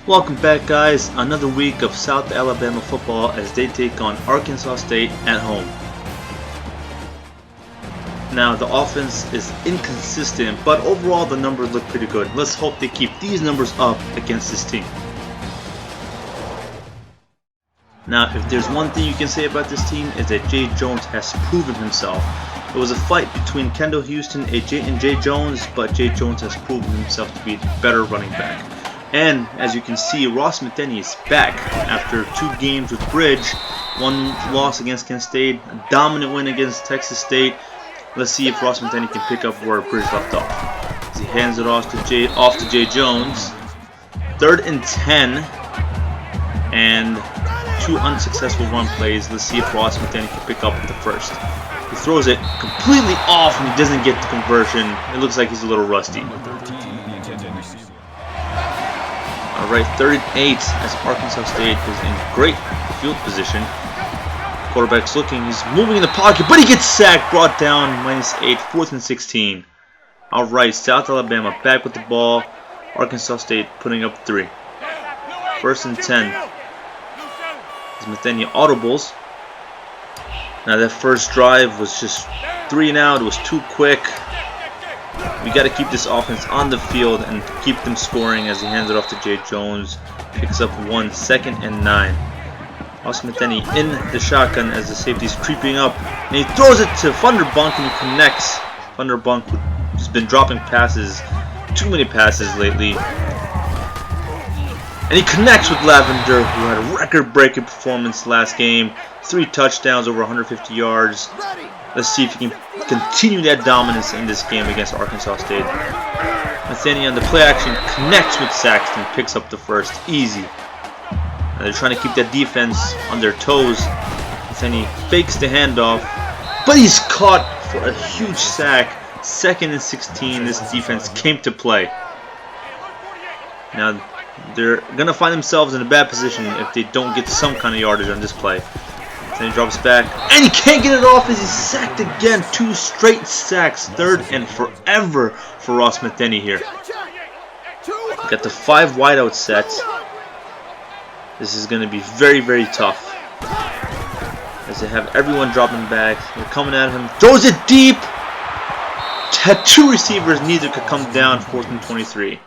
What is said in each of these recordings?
Welcome back, guys. Another week of South Alabama football as they take on Arkansas State at home. Now, the offense is inconsistent, but overall the numbers look pretty good. Let's hope they keep these numbers up against this team. Now, if there's one thing you can say about this team is that Jay Jones has proven himself. It was a fight between Kendall Houston and Jay Jones, but Jay Jones has proven himself to be the better running back. And as you can see, Ross Metheny is back after 2 games with Bridge. 1 loss against Kent State, a dominant win against Texas State. Let's see if Ross Metheny can pick up where Bridge left off. As he hands it off to Jay Jones. 3rd and 10. And 2 unsuccessful run plays. Let's see if Ross Metheny can pick up the first. He throws it completely off and he doesn't get the conversion. It looks like he's a little rusty. Alright, 3rd and 8 as Arkansas State is in great field position. Quarterback's looking, he's moving in the pocket, but he gets sacked, brought down, -8, 4th and 16. Alright, South Alabama back with the ball. Arkansas State putting up 3. 1st and 10. As Metheny audibles. Now that first drive was just 3 and out, it was too quick. We got to keep this offense on the field and keep them scoring as he hands it off to Jay Jones. Picks up 1, 2nd and 9. Ross Metheny in the shotgun as the safety's creeping up. And he throws it to Funderbunk and he connects. Funderbunk has been dropping passes, too many passes lately. And he connects with Lavender, who had a record-breaking performance last game. 3 touchdowns, over 150 yards. Let's see if he can continue that dominance in this game against Arkansas State. Metheny on the play action connects with Saxton, picks up the first, easy. Now they're trying to keep that defense on their toes. Metheny fakes the handoff, but he's caught for a huge sack. 2nd and 16, this defense came to play. Now they're going to find themselves in a bad position if they don't get some kind of yardage on this play. Then he drops back, and he can't get it off as he's sacked again. 2 straight sacks, 3rd and forever for Ross Metheny here. Got the 5 wideout sets. This is going to be very, very tough. As they have everyone dropping back. They're coming at him. Throws it deep. Had 2 receivers, neither could come down. 4th and 23.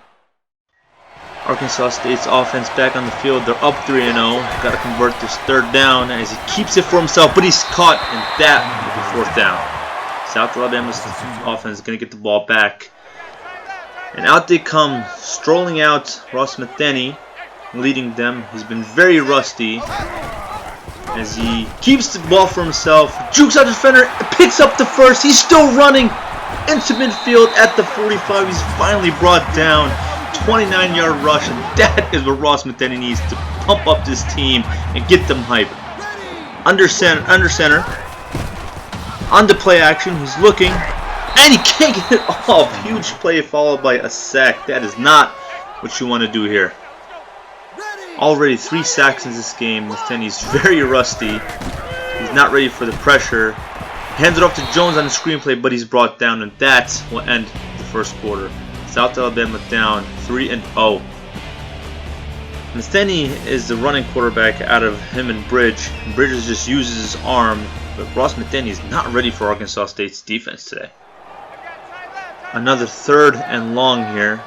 Arkansas State's offense back on the field. They're up 3-0. Got to convert this 3rd down as he keeps it for himself, but he's caught, and that will be 4th down. South Alabama's offense is going to get the ball back. And out they come, strolling out, Ross Metheny, leading them. He's been very rusty as he keeps the ball for himself. Jukes out the defender, picks up the first. He's still running into midfield at the 45. He's finally brought down. 29-yard rush, and that is what Ross Metheny needs to pump up this team and get them hyped. Under center, on the play action, he's looking, and he can't get it off. Huge play followed by a sack. That is not what you want to do here. Already 3 sacks in this game. Metheny's very rusty. He's not ready for the pressure. Hands it off to Jones on the screenplay, but he's brought down, and that will end the first quarter. South Alabama down 3-0. Metheny is the running quarterback out of him and Bridge. Bridges just uses his arm, but Ross Metheny is not ready for Arkansas State's defense today. Another 3rd and long here.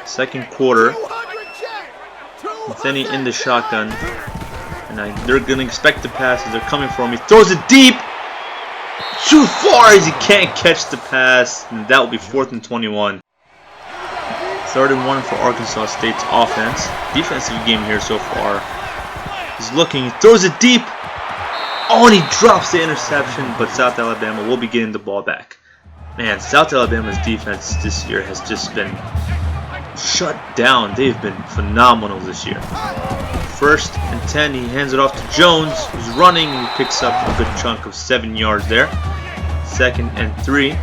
2nd quarter. Metheny in the shotgun. And they're going to expect the passes. They're coming for him. He throws it deep. Too far as he can't catch the pass. And that will be 4th and 21. 3rd and 1 for Arkansas State's offense. Defensive game here so far. He's looking, he throws it deep. Oh, and he drops the interception, but South Alabama will be getting the ball back. Man, South Alabama's defense this year has just been shut down. They've been phenomenal this year. 1st and 10, he hands it off to Jones, who's running, and he picks up a good chunk of 7 yards there. 2nd and 3.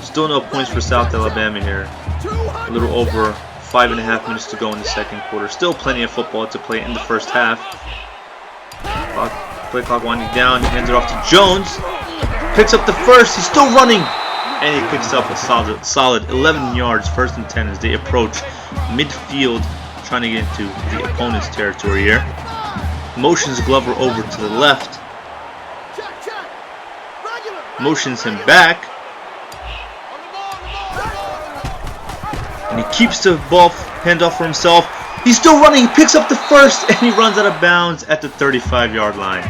Still no points for South Alabama here. A little over 5.5 minutes to go in the 2nd quarter. Still plenty of football to play in the first half. Play clock winding down. He hands it off to Jones. Picks up the first. He's still running. And he picks up a solid 11 yards, 1st and 10 as they approach midfield trying to get into the opponent's territory here. Motions Glover over to the left. Motions him back. And he keeps the ball handoff for himself. He's still running. He picks up the first and he runs out of bounds at the 35-yard line.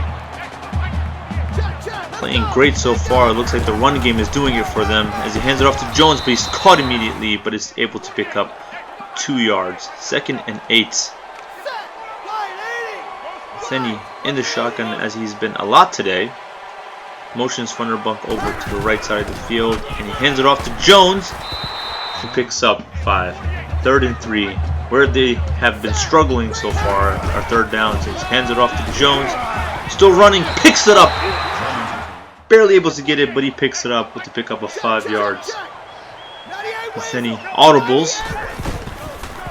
Playing great so far. It looks like the run game is doing it for them as he hands it off to Jones, but he's caught immediately, but is able to pick up 2 yards. 2nd and 8. Methany in the shotgun as he's been a lot today. Motions Funderburk over to the right side of the field, and he hands it off to Jones, who picks up 5. 3rd and 3. Where they have been struggling so far are 3rd downs. He hands it off to Jones. Still running, picks it up. Barely able to get it, but he picks it up with the pickup of 5 yards. Methany audibles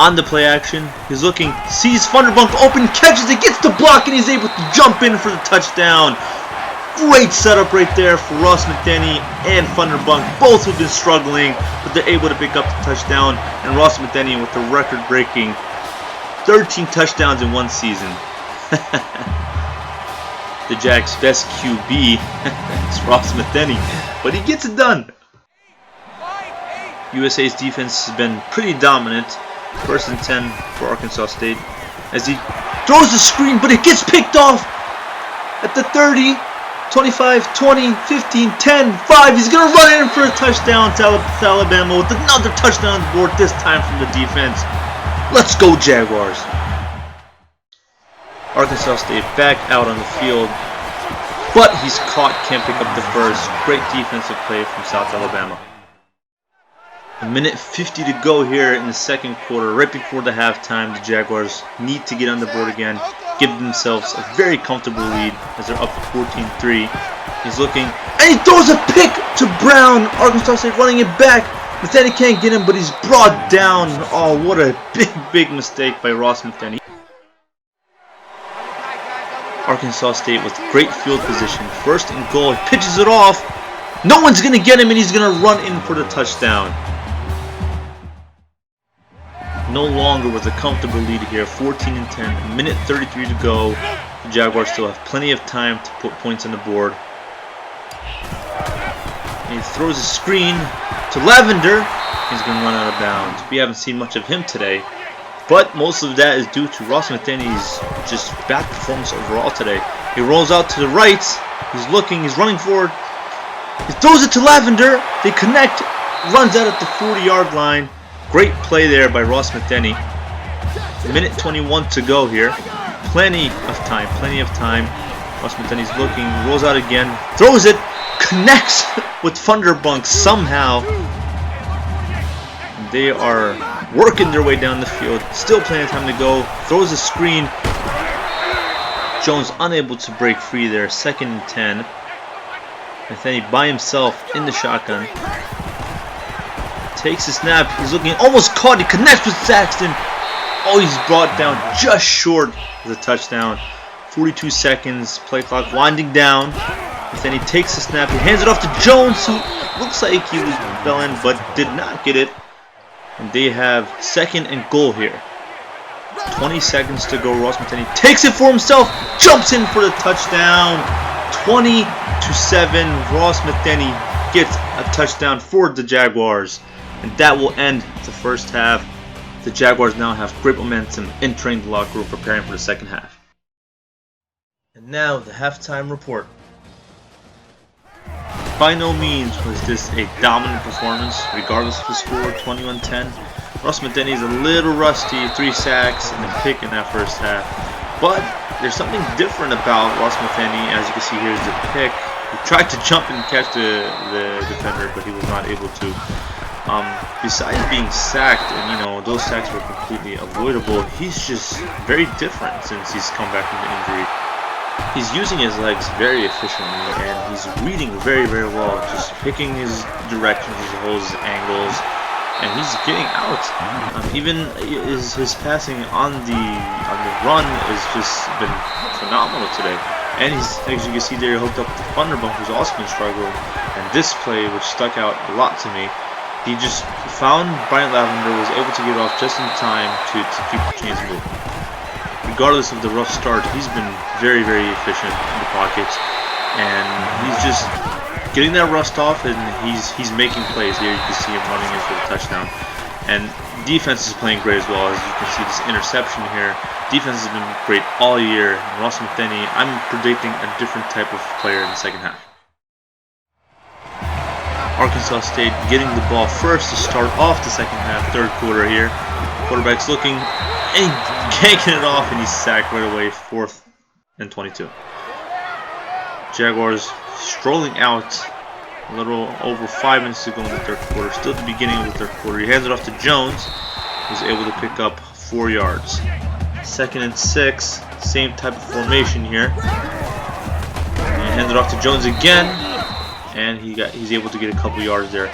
on the play action. He's looking, sees Funderburk open, catches it, gets the block, and he's able to jump in for the touchdown. Great setup right there for Ross Methany and Funderburk, both who've been struggling, but they're able to pick up the touchdown. And Ross Methany with the record-breaking 13 touchdowns in one season. The Jags' best QB is Ross Methany, but he gets it done. USA's defense has been pretty dominant. 1st and 10 for Arkansas State as he throws the screen, but it gets picked off at the 30, 25, 20, 15, 10, 5. He's going to run in for a touchdown to Alabama with another touchdown on the board, this time from the defense. Let's go Jaguars. Arkansas State back out on the field, but he's caught, can't pick up the first. Great defensive play from South Alabama. 1:50 to go here in the 2nd quarter. Right before the halftime, the Jaguars need to get on the board again, give themselves a very comfortable lead as they're up 14-3. He's looking, and he throws a pick to Brown. Arkansas State running it back. Methany can't get him, but he's brought down. Oh, what a big mistake by Ross Methany. Arkansas State with great field position. 1st and goal. He pitches it off. No one's going to get him, and he's going to run in for the touchdown. No longer with a comfortable lead here. 14 and 10. 1:33 to go. The Jaguars still have plenty of time to put points on the board. And he throws a screen to Lavender. He's going to run out of bounds. We haven't seen much of him today, but most of that is due to Ross Methany's just bad performance overall today. He rolls out to the right. He's looking. He's running forward. He throws it to Lavender. They connect. Runs out at the 40-yard line. Great play there by Ross Methany. 1:21 to go here. Plenty of time. Ross Methany's looking, rolls out again, throws it, connects with Funderburk somehow. They are working their way down the field. Still plenty of time to go. Throws a screen. Jones unable to break free there. 2nd and 10. Methany by himself in the shotgun. Takes a snap. He's looking, almost caught. He connects with Saxton. Oh, he's brought down just short of the touchdown. 42 seconds. Play clock winding down. Then he takes the snap. He hands it off to Jones, who looks like he was belling but did not get it. And they have 2nd and goal here. 20 seconds to go. Ross Methany takes it for himself. Jumps in for the touchdown. 20-7. Ross Methany gets a touchdown for the Jaguars. And that will end the first half. The Jaguars now have great momentum entering the locker room, preparing for the second half. And now the halftime report. By no means was this a dominant performance, regardless of the score, 21-10. Ross Methany is a little rusty, 3 sacks and a pick in that first half. But there's something different about Ross Methany. As you can see, here's the pick. He tried to jump and catch the defender, but he was not able to. Besides being sacked, and those sacks were completely avoidable, he's just very different since he's come back from the injury. He's using his legs very efficiently, and he's reading very, very well, just picking his directions, his angles, and he's getting out. Even his passing on the run has just been phenomenal today. And he's, as you can see there, hooked up with the Funderburk, who's also been struggling. And this play, which stuck out a lot to me, He just found Bryant Lavender, was able to get it off just in time to keep the chains moving. Regardless of the rough start, he's been very, very efficient in the pockets, and he's just getting that rust off, and he's making plays. Here you can see him running in for the touchdown, and defense is playing great as well. As you can see, this interception here, defense has been great all year. And Ross Metheny, I'm predicting a different type of player in the second half. Arkansas State getting the ball first to start off the second half, third quarter here. Quarterback's looking, and he can't get it off, and he's sacked right away, 4th and 22. Jaguars strolling out a little over 5 minutes to go in the third quarter. Still at the beginning of the third quarter. He hands it off to Jones, who's able to pick up 4 yards. 2nd and 6, same type of formation here. And he hands it off to Jones again, and he's able to get a couple yards there.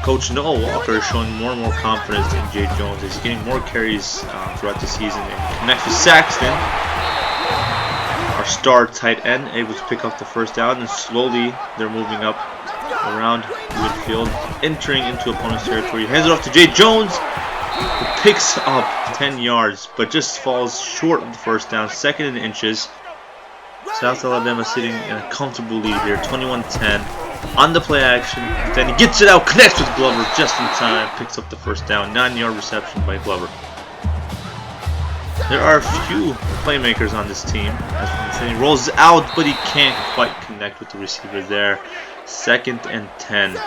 Coach Noah Walker is showing more and more confidence in Jay Jones. He's getting more carries throughout the season and connects with Saxton, our star tight end, able to pick up the first down, and slowly they're moving up around midfield, entering into opponent's territory. Hands it off to Jay Jones, who picks up 10 yards, but just falls short of the first down, 2nd and inches. South Alabama sitting in a comfortable lead here, 21-10. On the play action, then he gets it out, connects with Glover just in time, picks up the first down, 9-yard reception by Glover. There are a few playmakers on this team. He rolls out, but he can't quite connect with the receiver there. 2nd and 10.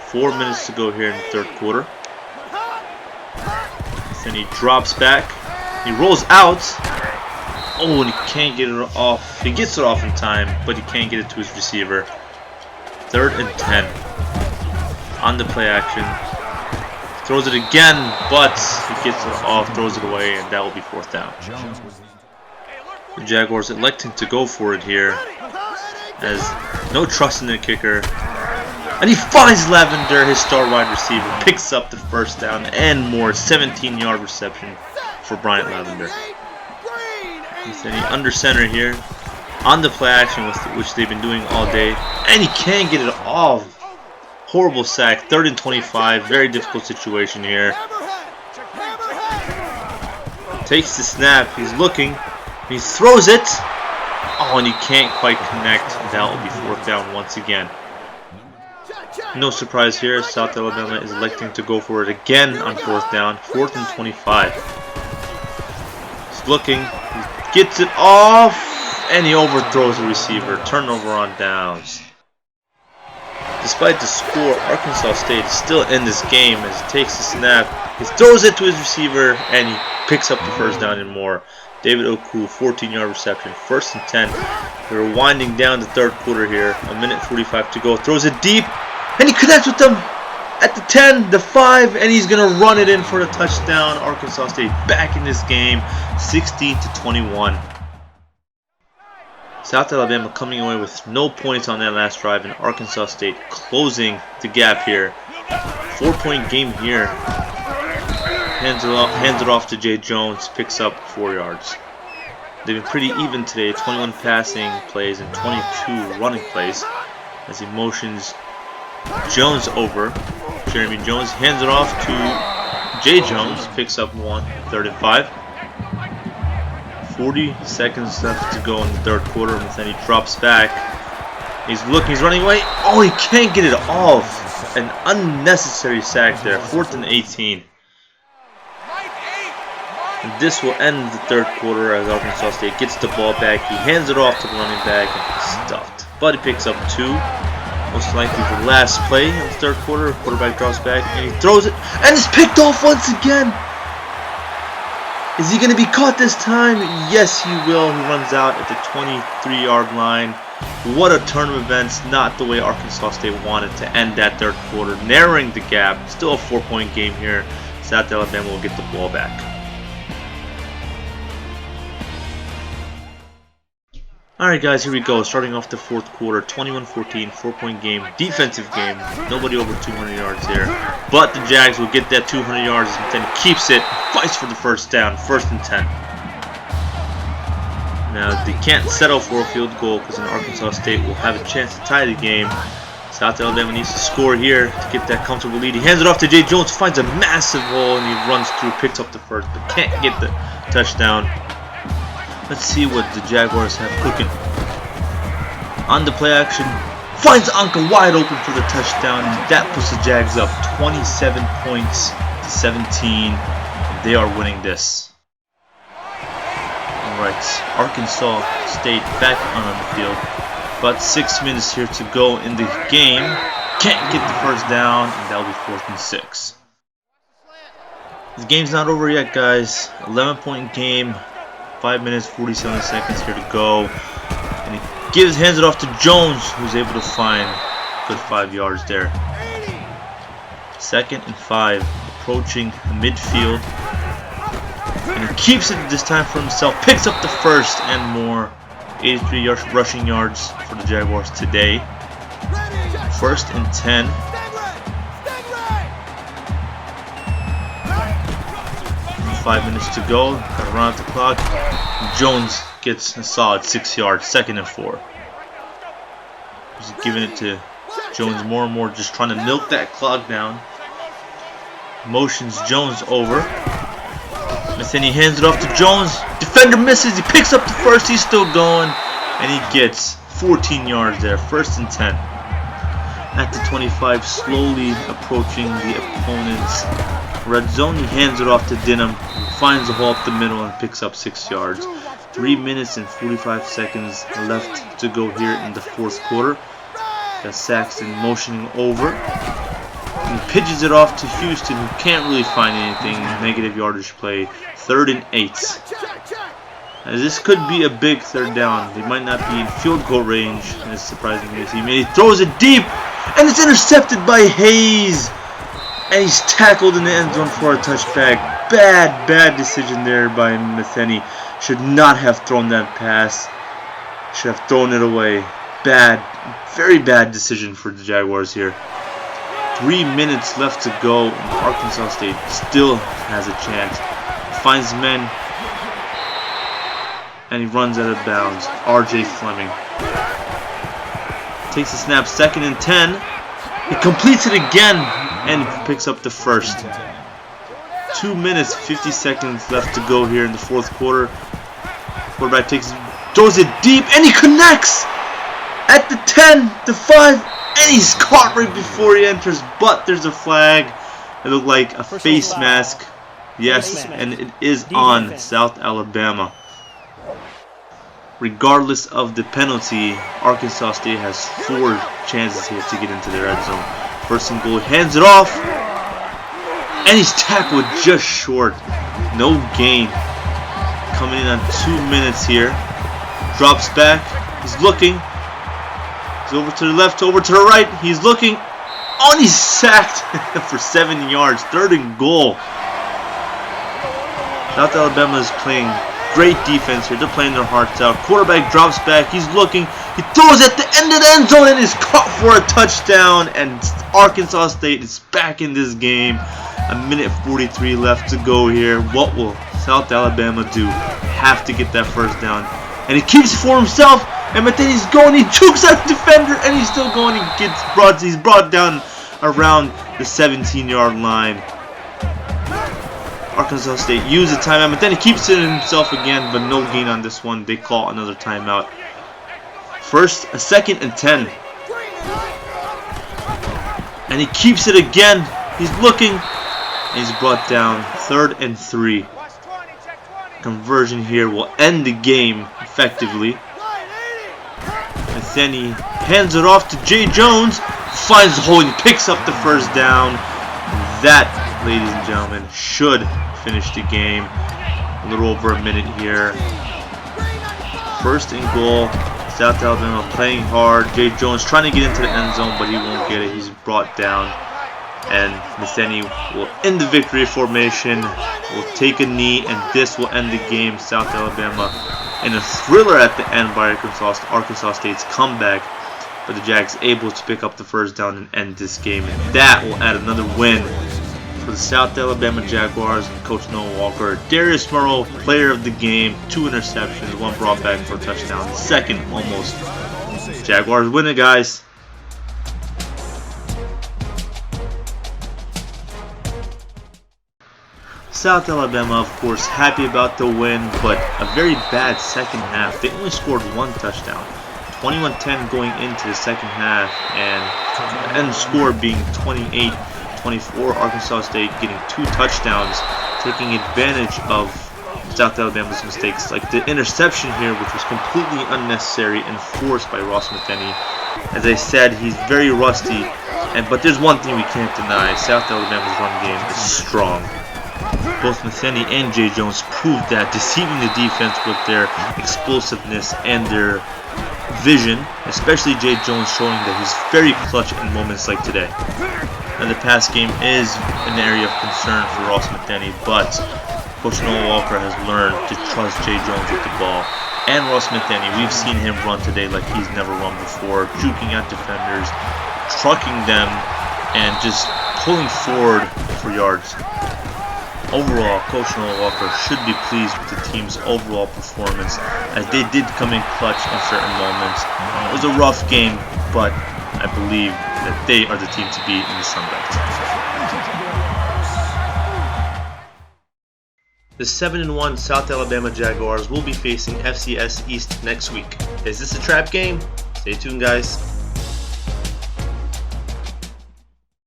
4 minutes to go here in the third quarter. Then he drops back. He rolls out. Oh, and he can't get it off. He gets it off in time, but he can't get it to his receiver. 3rd and 10. On the play action. Throws it again, but he gets it off, throws it away, and that will be 4th down. The Jaguars electing to go for it here, as no trust in their kicker. And he finds Lavender, his star wide receiver, picks up the first down and more. 17-yard reception for Bryant Lavender. Metheny under center here, on the play action, which they've been doing all day, and he can't get it off. Horrible sack, 3rd and 25, very difficult situation here. Takes the snap, he's looking, he throws it. Oh, and he can't quite connect. That will be 4th down once again. No surprise here, South Alabama is electing to go for it again on 4th down, 4th and 25. He's looking, he gets it off, and he overthrows the receiver. Turnover on downs. Despite the score, Arkansas State is still in this game as he takes the snap, he throws it to his receiver, and he picks up the first down and more. David Oku, 14-yard reception, 1st and 10. We're winding down the third quarter here, a minute 45 to go. Throws it deep, and he connects with them at the 10, the 5, and he's going to run it in for the touchdown. Arkansas State back in this game, 16-21. South Alabama coming away with no points on that last drive, and Arkansas State closing the gap here. 4-point game here. Hands it off to Jay Jones, picks up 4 yards. They've been pretty even today, 21 passing plays and 22 running plays, as he motions Jones over. Jeremy Jones hands it off to Jay Jones, picks up 1, 3rd and 5. 40 seconds left to go in the third quarter, and then he drops back. He's looking, he's running away. Oh, he can't get it off. An unnecessary sack there. 4th and 18. And this will end the third quarter as Arkansas State gets the ball back. He hands it off to the running back, and he's stuffed. But he picks up 2. Most likely the last play in the third quarter. Quarterback drops back, and he throws it, and it's picked off once again. Is he going to be caught this time? Yes, he will. He runs out at the 23-yard line. What a turn of events. Not the way Arkansas State wanted to end that third quarter. Narrowing the gap. Still a 4-point game here. South Alabama will get the ball back. Alright guys, here we go. Starting off the fourth quarter. 21-14, 4-point game. Defensive game. Nobody over 200 yards here. But the Jags will get that 200 yards and then keeps it. Fights for the first down. 1st and 10. Now, they can't settle for a field goal because then Arkansas State will have a chance to tie the game. South Alabama needs to score here to get that comfortable lead. He hands it off to Jay Jones, finds a massive hole, and he runs through, picks up the first, but can't get the touchdown. Let's see what the Jaguars have cooking. On the play action, finds Anka wide open for the touchdown. That puts the Jags up 27 points to 17. And they are winning this. Alright, Arkansas State back on the field. About 6 minutes here to go in the game. Can't get the first down, and that'll be 4th and 6. The game's not over yet, guys. 11-point game. 5 minutes, 47 seconds here to go. And he hands it off to Jones, who's able to find a good 5 yards there. 2nd and 5, approaching midfield. And he keeps it this time for himself. Picks up the first and more. 83 rushing yards for the Jaguars today. 1st and 10. And 5 minutes to go. Gotta run out the clock. Jones gets a solid 6 yards. 2nd and 4. Just giving it to Jones more and more, just trying to milk that clock down. Motions Jones over. Methany hands it off to Jones. Defender misses. He picks up the first. He's still going. And he gets 14 yards there. 1st and 10. At the 25, slowly approaching the opponent's red zone. He hands it off to Denham. Finds the hole up the middle and picks up 6 yards. 3 minutes and 45 seconds left to go here in the 4th quarter. Got Saxton motioning over. He pitches it off to Houston, who can't really find anything. Negative yardage play. 3rd and 8. As this could be a big 3rd down. They might not be in field goal range, as surprisingly as he made. He throws it deep, and it's intercepted by Hayes. And he's tackled in the end zone for a touchback. Bad decision there by Metheny. Should not have thrown that pass. Should have thrown it away. Very bad decision for the Jaguars here. 3 minutes left to go, and Arkansas State still has a chance. Finds men, and he runs out of bounds. R.J. Fleming takes a snap. 2nd and 10. He completes it again, and picks up the first. 2 minutes, 50 seconds left to go here in the 4th quarter. Quarterback throws it deep, and he connects at the 10, the 5, and he's caught right before he enters. But there's a flag. It looked like a face mask. Yes, and it is on South Alabama. Regardless of the penalty, Arkansas State has 4 chances here to get into the red zone. 1st and goal, hands it off, and he's tackled just short. No gain. Coming in on 2 minutes here. Drops back. He's looking. He's over to the left, over to the right. He's looking. Oh, and he's sacked for 7 yards. 3rd and goal. South Alabama is playing great defense here. They're playing their hearts out. Quarterback drops back. He's looking. He throws at the end of the end zone and is caught for a touchdown. And Arkansas State is back in this game. 1:43 left to go here. What will South Alabama do? Have to get that first down. And he keeps it for himself. And then he's going. He jukes out the defender. And he's still going. He's brought down around the 17-yard line. Arkansas State used a timeout, but then he keeps it himself again, but no gain on this one. They call another timeout. 2nd and 10. And he keeps it again. He's looking. And he's brought down. 3rd and 3. Conversion here will end the game effectively. Metheny hands it off to Jay Jones. Finds the hole and picks up the first down. That, ladies and gentlemen, should finish the game. A little over a minute here. 1st and goal. South Alabama playing hard. Jay Jones trying to get into the end zone, but he won't get it. He's brought down. And Metheny will end the victory formation. Will take a knee, and this will end the game. South Alabama in a thriller at the end by Arkansas State's comeback. But the Jags able to pick up the first down and end this game. And that will add another win for the South Alabama Jaguars and Coach Noah Walker. Darius Murrow, player of the game, 2 interceptions, 1 brought back for a touchdown. 2nd almost. Jaguars win it, guys. South Alabama, of course, happy about the win, but a very bad second half. They only scored one touchdown. 21-10 going into the second half, and the end score being 28-24. Arkansas State getting 2 touchdowns, taking advantage of South Alabama's mistakes, like the interception here, which was completely unnecessary and forced by Ross Metheny. As I said, he's very rusty, but there's one thing we can't deny: South Alabama's run game is strong. Both Metheny and Jay Jones proved that, deceiving the defense with their explosiveness and their vision, especially Jay Jones showing that he's very clutch in moments like today. And the pass game is an area of concern for Ross Metheny, but Coach Noah Walker has learned to trust Jay Jones with the ball. And Ross Metheny, we've seen him run today like he's never run before, juking at defenders, trucking them, and just pulling forward for yards. Overall, Coach Noah Walker should be pleased with the team's overall performance, as they did come in clutch in certain moments. It was a rough game, but I believe that they are the team to beat in the Sun Belt. The 7-1 South Alabama Jaguars will be facing FCS East next week. Is this a trap game? Stay tuned, guys.